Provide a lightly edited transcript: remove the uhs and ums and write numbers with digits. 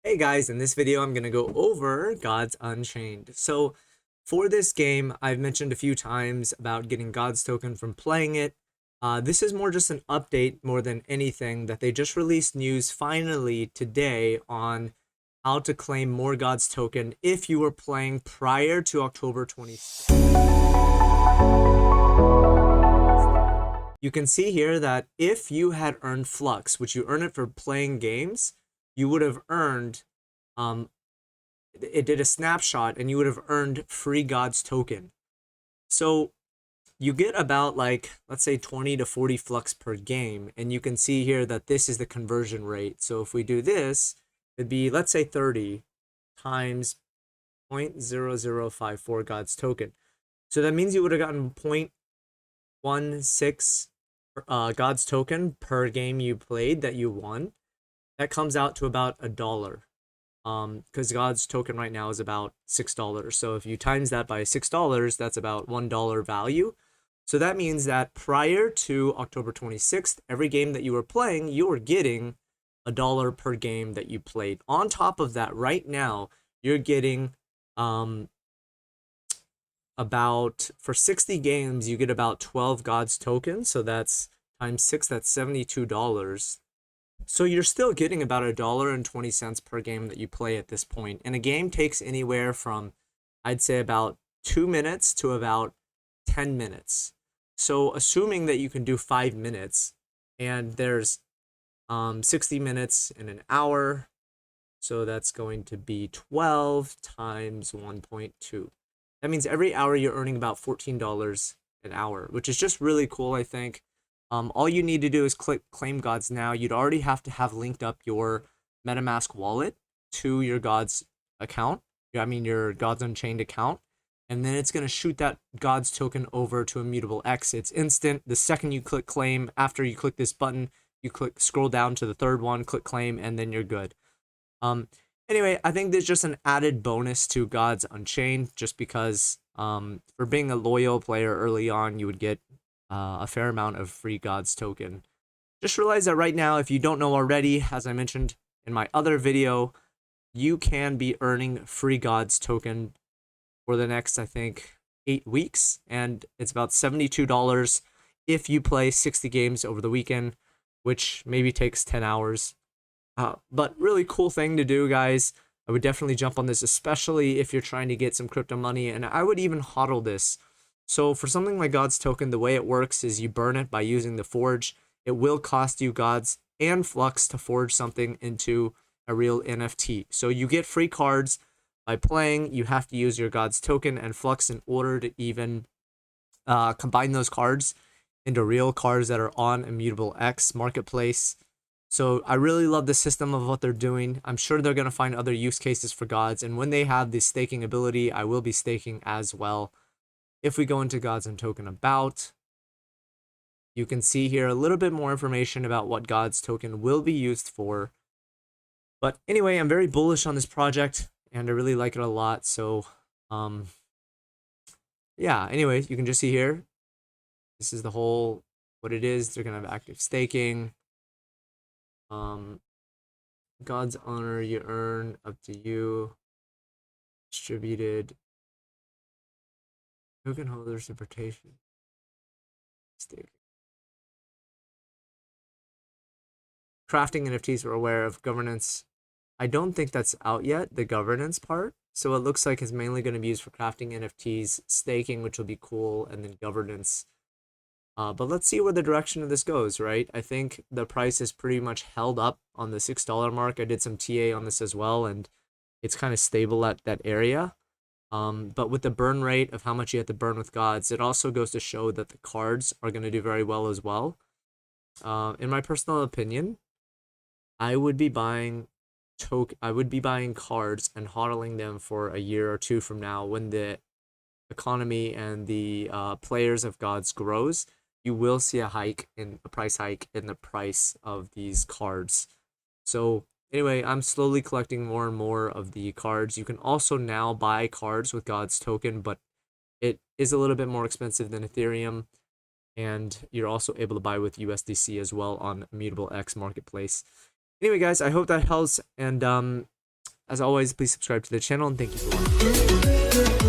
Hey guys, in this video I'm going to go over Gods Unchained. So for this game, I've mentioned a few times about getting Gods token from playing it. This is more just an update more than anything that they just released news finally today on how to claim more Gods token if you were playing prior to October 26th. You can see here that if you had earned FLUX, which you earn it for playing games, you would have earned it did a snapshot and you would have earned free God's token. So you get about like, let's say 20 to 40 flux per game. And you can see here that this is the conversion rate. So if we do this, it'd be, let's say 30 times 0.0054 God's token. So that means you would have gotten 0.16 God's token per game you played that you won. That comes out to about $1. Because God's token right now is about $6. So if you times that by $6, that's about $1 value. So that means that prior to October 26th, every game that you were playing, you were getting $1 per game that you played. On top of that, right now, you're getting about, for 60 games, you get about 12 God's tokens. So that's times 6, that's $72. So you're still getting about $1.20 per game that you play at this point. And a game takes anywhere from, I'd say, about 2 minutes to about 10 minutes. So assuming that you can do 5 minutes and there's 60 minutes in an hour, so that's going to be 12 times 1.2. That means every hour you're earning about $14 an hour, which is just really cool, I think. All you need to do is click Claim Gods now. You'd already have to have linked up your MetaMask wallet to your Gods account. I mean, your Gods Unchained account. And then it's going to shoot that Gods token over to Immutable X. It's instant. The second you click Claim, after you click this button, you scroll down to the third one, click Claim, and then you're good. Anyway, I think there's just an added bonus to Gods Unchained, just because for being a loyal player early on, you would get a fair amount of free Gods token. Just realize that right now, if you don't know already, as I mentioned in my other video, you can be earning free Gods token for the next, I think, 8 weeks, and it's about $72 if you play 60 games over the weekend, which maybe takes 10 hours. But really cool thing to do, guys. I would definitely jump on this, especially if you're trying to get some crypto money, and I would even hodl this. So for something like God's token, the way it works is you burn it by using the forge. It will cost you Gods and Flux to forge something into a real NFT. So you get free cards by playing. You have to use your Gods token and Flux in order to even combine those cards into real cards that are on Immutable X marketplace. So I really love the system of what they're doing. I'm sure they're going to find other use cases for Gods. And when they have the staking ability, I will be staking as well. If we go into Gods and Token About, you can see here a little bit more information about what Gods token will be used for. But anyway, I'm very bullish on this project and I really like it a lot. So yeah, anyway, you can just see here, this is the whole, what it is. They're going to have active staking. God's honor, you earn up to you. Distributed. Token holder interpretation. Staking. Crafting NFTs, we're aware of. Governance, I don't think that's out yet, the governance part. So it looks like it's mainly going to be used for crafting NFTs, staking, which will be cool, and then governance. But let's see where the direction of this goes, right? I think the price is pretty much held up on the $6 mark. I did some TA on this as well, and it's kind of stable at that area. But with the burn rate of how much you have to burn with Gods, it also goes to show that the cards are going to do very well as well. In my personal opinion, I would be buying cards and hodling them for a year or two from now when the economy and the players of Gods grows. You will see a price hike in the price of these cards. So anyway, I'm slowly collecting more and more of the cards. You can also now buy cards with God's token, but it is a little bit more expensive than Ethereum. And you're also able to buy with USDC as well on Immutable X marketplace. Anyway, guys, I hope that helps. And As always, please subscribe to the channel, and thank you for watching.